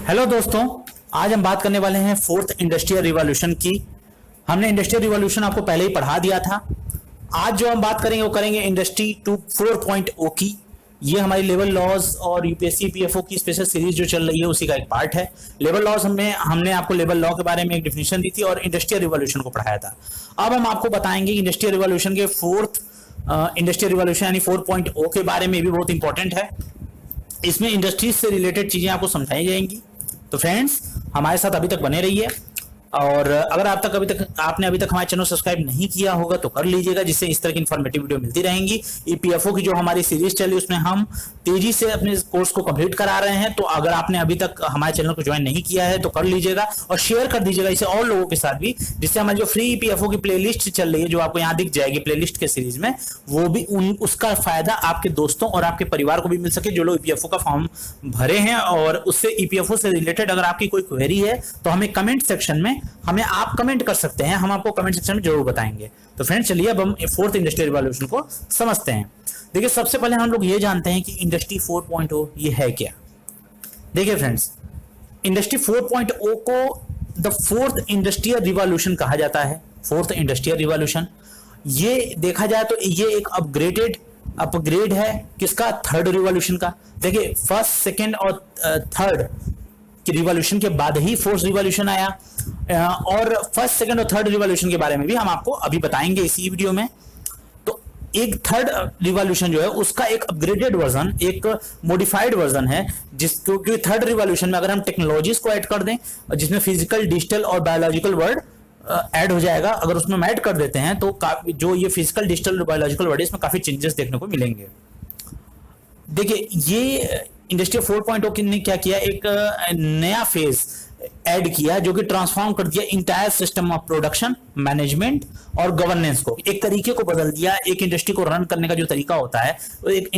Hello दोस्तों, आज हम बात करने वाले हैं फोर्थ इंडस्ट्रियल रिवॉल्यूशन की। हमने इंडस्ट्रियल रिवॉल्यूशन आपको पहले ही पढ़ा दिया था। आज जो हम बात करेंगे वो करेंगे इंडस्ट्री 4.0 की। ये हमारी लेबर लॉज और यूपीएससी पीएफओ की स्पेशल सीरीज जो चल रही है उसी का एक पार्ट है। लेबर लॉज हमने आपको लेबर लॉ के बारे में एक डिफिनेशन दी थी और इंडस्ट्रियल रिवॉल्यूशन को पढ़ाया था। अब हम आपको बताएंगे इंडस्ट्रियल रिवॉल्यूशन के फोर्थ इंडस्ट्रियल रिवॉल्यूशन यानी 4.0 के बारे में भी बहुत इंपॉर्टेंट है। इसमें इंडस्ट्रीज से रिलेटेड चीजें आपको समझाई जाएंगी। तो फ्रेंड्स, हमारे साथ अभी तक बने रहिए और अगर आपने अभी तक हमारे चैनल सब्सक्राइब नहीं किया होगा तो कर लीजिएगा, जिससे इस तरह की इन्फॉर्मेटिव वीडियो मिलती रहेंगी। ईपीएफओ की जो हमारी सीरीज चली उसमें हम तेजी से अपने कोर्स को कंप्लीट करा रहे हैं। तो अगर आपने अभी तक हमारे चैनल को ज्वाइन नहीं किया है तो कर लीजिएगा और शेयर कर दीजिएगा इसे और लोगों के साथ भी, जिससे हमारी जो फ्री ईपीएफओ की प्लेलिस्ट चल रही है जो आपको यहाँ दिख जाएगी प्लेलिस्ट के सीरीज में, वो भी उसका फायदा आपके दोस्तों और आपके परिवार को भी मिल सके जो लोग ईपीएफओ का फॉर्म भरे हैं। और उससे ईपीएफओ से रिलेटेड अगर आपकी कोई क्वेरी है तो हमें कमेंट सेक्शन में आप कमेंट कर सकते हैं, हम आपको कमेंट सेक्शन में जरूर बताएंगे। तो फ्रेंड्स, चलिए अब हम फोर्थ इंडस्ट्रियल रिवॉल्यूशन को समझते हैं। देखिए, सबसे पहले हम लोग ये जानते हैं कि इंडस्ट्री 4.0 ये है क्या। देखिए फ्रेंड्स, इंडस्ट्री 4.0 को द फोर्थ इंडस्ट्रियल रिवॉल्यूशन कहा जाता है। फोर्थ इंडस्ट्रियल रिवॉल्यूशन ये देखा जाए तो ये एक अपग्रेड है किसका, थर्ड रिवॉल्यूशन का। देखिए, फर्स्ट, सेकेंड और थर्ड रिवॉल्यूशन के बाद ही फोर्थ रिवॉल्यूशन आया और फर्स्ट, सेकंड और थर्ड रिवॉल्यूशन के बारे में भी हम आपको अभी बताएंगे इसी वीडियो में। तो एक थर्ड रिवॉल्यूशन जो है उसका एक अपग्रेडेड वर्जन, एक मॉडिफाइड वर्जन है, क्योंकि थर्ड रिवॉल्यूशन में अगर हम टेक्नोलॉजीज को ऐड कर दें जिसमें फिजिकल, डिजिटल और बायोलॉजिकल वर्ड ऐड हो जाएगा, अगर उसमें ऐड कर देते हैं तो जो ये फिजिकल, डिजिटल और बायोलॉजिकल वर्ड है इसमें काफी चेंजेस देखने को मिलेंगे। देखिए, ये इंडस्ट्री 4.0 ने क्या किया, एक नया फेज ऐड किया जो कि ट्रांसफॉर्म कर दिया entire system of production, management और गवर्नेंस को। एक तरीके को बदल दिया। एक इंडस्ट्री को रन करने का जो तरीका होता है, एक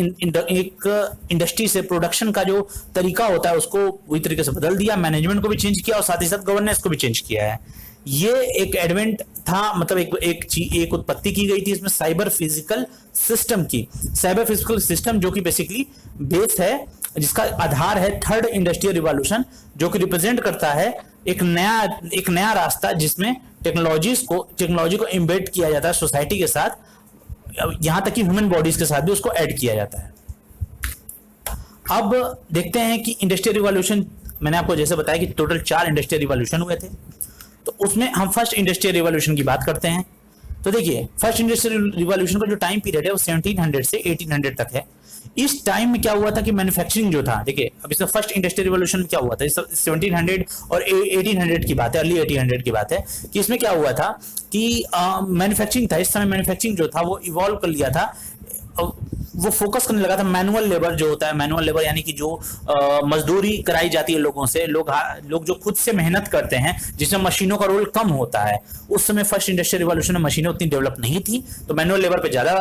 इंडस्ट्री से प्रोडक्शन का जो तरीका होता है उसको पूरी तरीके से बदल दिया। मैनेजमेंट को भी चेंज किया और साथ ही साथ गवर्नेंस को भी चेंज किया है। ये एक एडवेंट था, मतलब एक उत्पत्ति की गई थी इसमें साइबर फिजिकल सिस्टम की। साइबर फिजिकल सिस्टम जो कि बेसिकली बेस है, जिसका आधार है थर्ड इंडस्ट्रियल रिवॉल्यूशन, जो कि रिप्रेजेंट करता है एक नया रास्ता जिसमें टेक्नोलॉजी को एम्बेड किया जाता है सोसाइटी के साथ, यहां तक कि ह्यूमन बॉडीज के साथ भी उसको ऐड किया जाता है। अब देखते हैं कि इंडस्ट्रियल रिवॉल्यूशन, मैंने आपको जैसे बताया कि टोटल 4 इंडस्ट्रियल रिवॉल्यूशन हुए थे। तो उसमें हम फर्स्ट इंडस्ट्रियल रिवॉल्यूशन की बात करते हैं। तो देखिए, फर्स्ट इंडस्ट्रियल रिवॉल्यूशन का जो टाइम पीरियड है वो 1700 से 1800 तक है। इस टाइम में क्या हुआ था कि मैन्युफैक्चरिंग जो था, देखिए अब इसका फर्स्ट इंडस्ट्रियल रिवॉल्यूशन क्या हुआ था, 1700 और 1800 की बात है, अर्ली 1800 की बात है, कि इसमें क्या हुआ था कि मैन्युफैक्चरिंग था। इस समय मैन्युफैक्चरिंग जो था वो इवॉल्व कर लिया था, वो फोकस करने लगा था मैनुअल लेबर जो होता है। मैनुअल लेबर यानी कि जो मजदूरी कराई जाती है लोगों से, लोग जो खुद से मेहनत करते हैं, जिसमें मशीनों का रोल कम होता है। उस समय फर्स्ट इंडस्ट्रियल रिवॉल्यूशन में मशीनें उतनी डेवलप नहीं थी, तो मैनुअल लेबर पे ज्यादा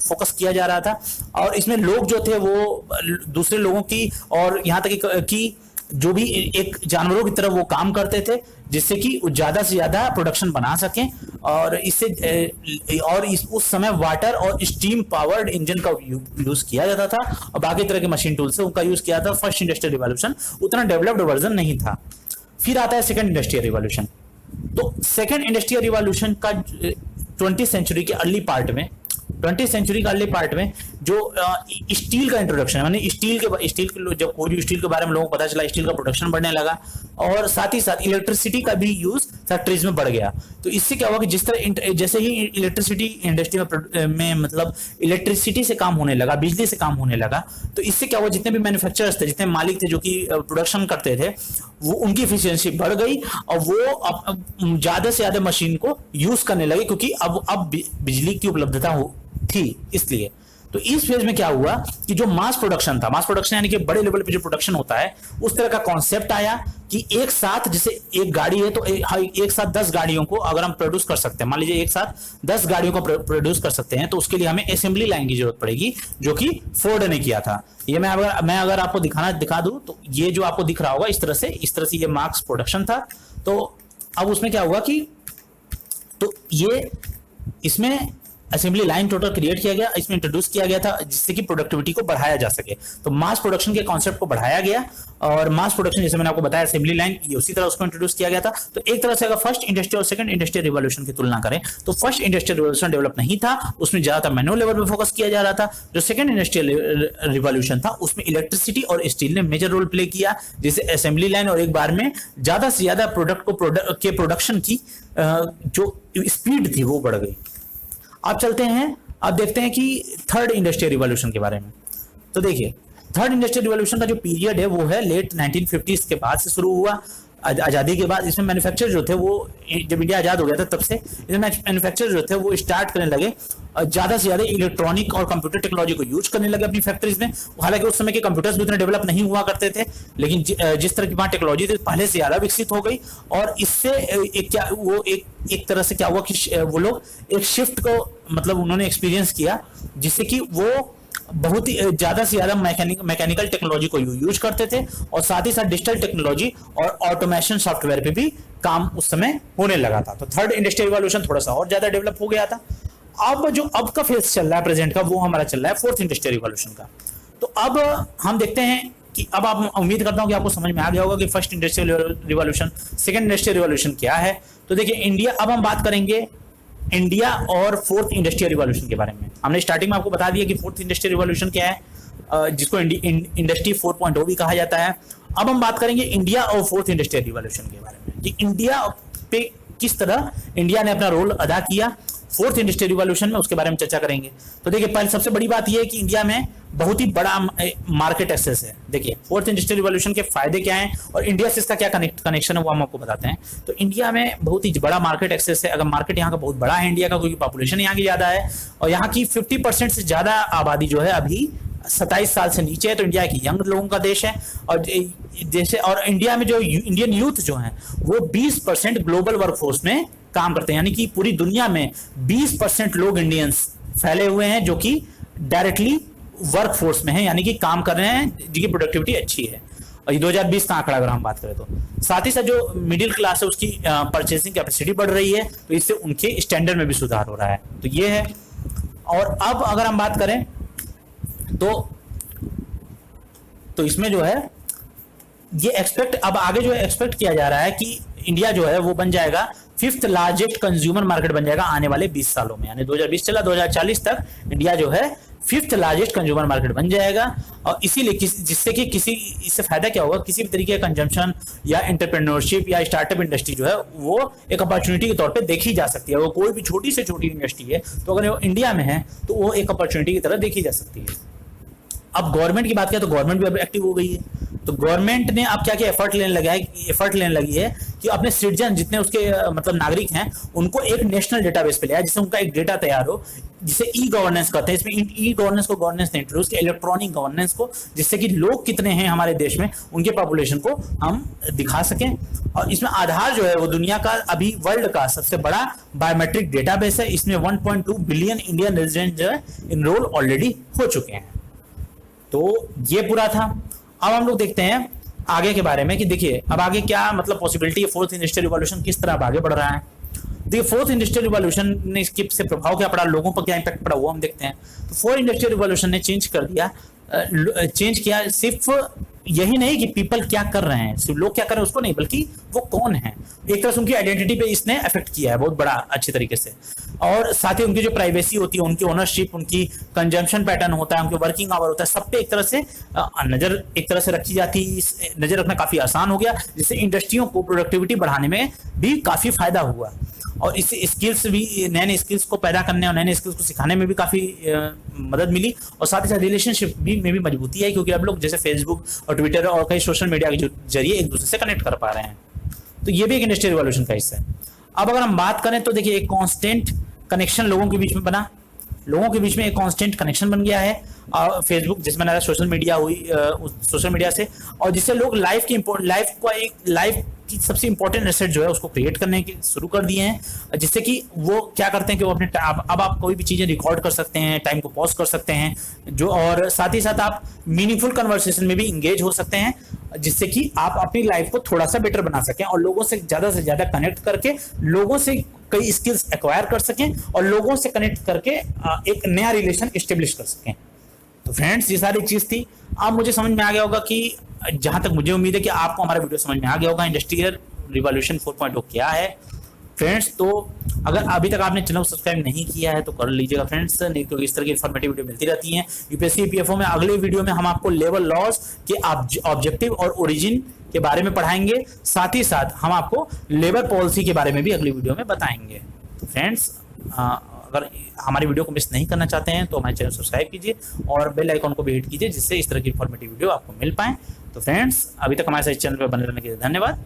फोकस किया जा रहा था। और इसमें लोग जो थे वो दूसरे लोगों की और यहाँ तक कि जो भी एक जानवरों की तरह वो काम करते थे, जिससे कि ज्यादा से ज्यादा प्रोडक्शन बना सकें। और उस समय वाटर और स्टीम पावर्ड इंजन का यूज किया जाता था और बाकी तरह के मशीन टूल से उनका यूज किया था। फर्स्ट इंडस्ट्रियल रिवॉल्यूशन उतना डेवलप्ड वर्जन नहीं था। फिर आता है सेकंड इंडस्ट्रियल रिवॉल्यूशन। तो सेकंड इंडस्ट्रियल रिवॉल्यूशन का 20th सेंचुरी के अर्ली पार्ट में, 20th सेंचुरी का अर्ली पार्ट में जो स्टील का इंट्रोडक्शन है, यानी स्टील के जब कोई स्टील के बारे में लोगों को पता चला, स्टील का प्रोडक्शन बढ़ने लगा और साथ ही साथ इलेक्ट्रिसिटी का भी यूज फैक्ट्रीज में बढ़ गया। तो इससे क्या हुआ कि जैसे ही इलेक्ट्रिसिटी इंडस्ट्री में मतलब इलेक्ट्रिसिटी से काम होने लगा, बिजली से काम होने लगा, तो इससे क्या हुआ, जितने भी मैन्युफैक्चरर्स थे, जितने मालिक थे जो कि प्रोडक्शन करते थे, वो उनकी एफिशिएंसी बढ़ गई और वो ज्यादा से ज्यादा मशीन को यूज करने लगे, क्योंकि अब बिजली की उपलब्धता थी। इसलिए तो इस फेज में क्या हुआ कि जो मास प्रोडक्शन था, मास प्रोडक्शन यानी कि बड़े लेवल पे जो प्रोडक्शन होता है, उस तरह का कॉन्सेप्ट आया कि एक साथ, जैसे एक गाड़ी है तो एक साथ 10 गाड़ियों को अगर हम प्रोड्यूस कर सकते हैं, मान लीजिए एक साथ 10 गाड़ियों को प्रोड्यूस कर सकते हैं, तो उसके लिए हमें असेंबली लाइन की जरूरत पड़ेगी, जो कि फोर्ड ने किया था। ये मैं अगर आपको दिखा दूं तो ये जो आपको दिख रहा होगा इस तरह से ये मास प्रोडक्शन था। तो अब उसमें क्या हुआ कि तो ये इसमें असेंबली लाइन टोटल क्रिएट किया गया, इसमें इंट्रोड्यूस किया गया था जिससे कि प्रोडक्टिविटी को बढ़ाया जा सके। तो मास प्रोडक्शन के कॉन्सेप्ट को बढ़ाया गया और मास प्रोडक्शन जैसे मैंने आपको बताया असेंबली लाइन ये उसी तरह उसको इंट्रोड्यूस किया गया था। तो एक तरह से अगर फर्स्ट इंडस्ट्री और सेकंड इंडस्ट्रियल रिवॉल्यूशन की तुलना करें तो फर्स्ट इंडस्ट्रियल रिवॉल्यूशन डेवलप नहीं था, उसमें ज्यादातर मैनुअल लेवल पर फोकस किया जा रहा था। जो सेकंड इंडस्ट्रियल रिवॉल्यूशन था उसमें इलेक्ट्रिसिटी और स्टील ने मेजर रोल प्ले किया, जिससे असेंबली लाइन और एक बार में ज्यादा से ज्यादा प्रोडक्शन की जो स्पीड थी वो बढ़ गई। अब चलते हैं, अब देखते हैं कि थर्ड इंडस्ट्रियल रिवॉल्यूशन के बारे में। तो देखिए थर्ड इंडस्ट्रियल रिवॉल्यूशन का जो पीरियड है वो है लेट 1950s के बाद से शुरू हुआ, आजादी के बाद। इसमें मैन्युफैक्चर जो थे वो जब इंडिया आजाद हो गया था तब से इसमें मैन्युफैक्चर जो थे वो स्टार्ट करने लगे, ज्यादा से ज्यादा इलेक्ट्रॉनिक और कंप्यूटर टेक्नोलॉजी को यूज करने लगे अपनी फैक्ट्रीज में। हालांकि उस समय के कंप्यूटर्स भी उतने डेवलप नहीं हुआ करते थे, लेकिन जिस तरह की वहां टेक्नोलॉजी थी पहले से ज्यादा विकसित हो गई। और इससे एक तरह से क्या हुआ कि वो लोग एक शिफ्ट को मतलब उन्होंने एक्सपीरियंस किया, जिससे कि वो बहुत ही ज्यादा से ज्यादा मैकेनिकल टेक्नोलॉजी को यूज करते थे और साथ ही साथ डिजिटल टेक्नोलॉजी और ऑटोमेशन सॉफ्टवेयर पे भी काम उस समय होने लगा था। तो थर्ड इंडस्ट्रियल रिवॉल्यूशन थोड़ा सा और ज्यादा डेवलप हो गया था। अब का फेज चल रहा है प्रेजेंट का, वो हमारा चल रहा है फोर्थ इंडस्ट्रियल रिवॉल्यूशन का। तो अब हम देखते हैं कि अब आप उम्मीद करता हूं कि आपको समझ में आ गया होगा कि first industrial revolution second industrial revolution क्या है। तो देखिए इंडिया, अब हम बात करेंगे इंडिया और फोर्थ इंडस्ट्रियल रिवॉल्यूशन के बारे में। हमने स्टार्टिंग में आपको बता दिया कि फोर्थ इंडस्ट्रियल रिवॉल्यूशन क्या है, जिसको इंडस्ट्री 4.0 भी कहा जाता है। अब हम बात करेंगे इंडिया और फोर्थ इंडस्ट्रियल रिवॉल्यूशन के बारे में कि इंडिया पे किस तरह इंडिया ने अपना रोल अदा किया फोर्थ इंडस्ट्रियल रिवॉल्यूशन में, उसके बारे में चर्चा करेंगे। तो देखिए पहले सबसे बड़ी बात यह है कि इंडिया में बहुत ही बड़ा मार्केट एक्सेस है। देखिए फोर्थ इंडस्ट्रियल रिवॉल्यूशन के फायदे क्या हैं और इंडिया से इसका क्या कनेक्शन है वो हम आपको बताते हैं। तो इंडिया में बहुत ही बड़ा मार्केट एक्सेस है। अगर मार्केट यहाँ का बहुत बड़ा है इंडिया का, क्योंकि पॉपुलेशन यहाँ की ज्यादा है और यहाँ की 50% से ज्यादा आबादी जो है अभी 27 साल से नीचे है। तो इंडिया एक यंग लोगों का देश है और जैसे और इंडिया में जो इंडियन यूथ जो है वो 20% ग्लोबल वर्कफोर्स में काम करते हैं, यानी कि पूरी दुनिया में 20% लोग इंडियंस फैले हुए हैं जो कि डायरेक्टली वर्कफोर्स में हैं, यानी कि काम कर रहे हैं, जिनकी प्रोडक्टिविटी अच्छी है। और ये 2020 का आंकड़ा अगर हम बात करें तो साथ ही साथ जो मिडिल क्लास है उसकी परचेसिंग कैपेसिटी बढ़ रही है, तो इससे उनके स्टैंडर्ड में भी सुधार हो रहा है। तो ये है। और अब अगर हम बात करें तो इसमें जो है ये अब आगे जो एक्सपेक्ट किया जा रहा है कि इंडिया जो है वो बन जाएगा 5th लार्जेस्ट कंज्यूमर मार्केट बन जाएगा आने वाले 20 सालों में। यानी 2020 चला 2040 तक इंडिया जो है 5th लार्जेस्ट कंज्यूमर मार्केट बन जाएगा। और इसीलिए जिससे कि इससे फायदा क्या होगा, किसी भी तरीके का कंजम्पशन या एंटरप्रेन्योरशिप या स्टार्टअप इंडस्ट्री जो है वो एक अपॉर्चुनिटी के तौर पे देखी जा सकती है। वो कोई भी छोटी से छोटी इंडस्ट्री है तो अगर वो इंडिया में है तो वो एक अपॉर्चुनिटी की तरह देखी जा सकती है। अब गवर्नमेंट की बात करें तो गवर्नमेंट भी अब एक्टिव हो गई है। तो गवर्नमेंट ने अब क्या क्या एफर्ट लेने लगी है कि अपने सिटीजन जितने उसके मतलब नागरिक हैं उनको एक नेशनल डेटाबेस पे ले आए, जिससे उनका एक डेटा तैयार हो, जिसे ई गवर्नेंस कहते हैं। इसमें ई गवर्नेंस को गवर्नेंस ने इंट्रोड्यूस किया, इलेक्ट्रॉनिक गवर्नेंस को, जिससे कि लोग कितने हैं हमारे देश में उनके पॉपुलेशन को हम दिखा सकें। और इसमें आधार जो है वो दुनिया का अभी वर्ल्ड का सबसे बड़ा बायोमेट्रिक डेटाबेस है। इसमें 1.2 बिलियन इंडियन रेजिडेंट जो है इनरोल ऑलरेडी हो चुके हैं। तो ये पूरा था। अब हम लोग देखते हैं आगे के बारे में कि देखिए अब आगे क्या मतलब पॉसिबिलिटी है, फोर्थ इंडस्ट्रियल रिवॉल्यूशन किस तरह आगे बढ़ रहा है। देखिए फोर्थ इंडस्ट्रियल रिवॉल्यूशन ने इसके से प्रभाव क्या पड़ा, लोगों पर क्या इंपैक्ट पड़ा वो हम देखते हैं। तो फोर्थ इंडस्ट्रियल रिवॉल्यूशन ने चेंज किया सिर्फ यही नहीं कि पीपल क्या कर रहे हैं, सिर्फ लोग क्या कर रहे हैं उसको नहीं, बल्कि वो कौन है, एक तरह से उनकी आइडेंटिटी पे इसने अफेक्ट किया है बहुत बड़ा अच्छे तरीके से। और साथ ही उनकी जो प्राइवेसी होती है, उनकी ओनरशिप, उनकी कंजम्पशन पैटर्न होता है, उनके वर्किंग आवर होता है, सब पे एक तरह से रखी जाती है। नजर रखना काफी आसान हो गया, जिससे इंडस्ट्रियों को प्रोडक्टिविटी बढ़ाने में भी काफी फायदा हुआ। और इससे स्किल्स भी, नए स्किल्स को पैदा करने और नए स्किल्स को सिखाने में भी काफी मदद मिली। और साथ ही साथ रिलेशनशिप में भी मजबूती है, क्योंकि अब लोग जैसे फेसबुक और ट्विटर और कई सोशल मीडिया के जरिए एक दूसरे से कनेक्ट कर पा रहे हैं। तो ये भी एक इंडस्ट्रियल रिवॉल्यूशन का हिस्सा है। अब अगर हम बात करें तो देखिए एक कांस्टेंट कनेक्शन लोगों के बीच में बना, लोगों के बीच में एक कांस्टेंट कनेक्शन बन गया है फेसबुक जिसमें सोशल मीडिया से, और जिससे लोग लाइफ की सबसे इंपॉर्टेंट एसेट जो है उसको क्रिएट करने के शुरू कर दिए हैं। जिससे कि वो क्या करते हैं कि वो अपने अब आप कोई भी चीजें रिकॉर्ड कर सकते हैं, टाइम को पॉज कर सकते हैं जो, और साथ ही साथ आप मीनिंगफुल कन्वर्सेशन में भी इंगेज हो सकते हैं, जिससे कि आप अपनी लाइफ को थोड़ा सा बेटर बना सकें और लोगों से ज्यादा कनेक्ट करके लोगों से कई स्किल्स एक्वायर कर सकें और लोगों से कनेक्ट करके एक नया रिलेशन एस्टेब्लिश कर सकें। तो फ्रेंड्स ये सारी चीज थी। अब मुझे समझ में आ गया होगा कि जहां तक मुझे उम्मीद है कि आपको हमारा वीडियो समझ में आ गया होगा इंडस्ट्रियल रिवॉल्यूशन 4.0 क्या है फ्रेंड्स। तो अगर अभी तक आपने चैनल को सब्सक्राइब नहीं किया है तो कर लीजिएगा फ्रेंड्स, नहीं तो इस तरह की इन्फॉर्मेटिव वीडियो मिलती रहती हैं। यूपीएससी पीएफओ में अगले वीडियो में हम आपको लेवल लॉस के ऑब्जेक्टिव और ओरिजिन के बारे में पढ़ाएंगे, साथ ही साथ हम आपको लेबर पॉलिसी के बारे में भी अगली वीडियो में बताएंगे। तो फ्रेंड्स अगर हमारी वीडियो को मिस नहीं करना चाहते हैं तो हमारे चैनल सब्सक्राइब कीजिए और बेल आइकन को भी हिट कीजिए, जिससे इस तरह की इन्फॉर्मेटिव वीडियो आपको मिल पाए। तो फ्रेंड्स अभी तक हमारे साथ चैनल पर बने रहने के लिए धन्यवाद।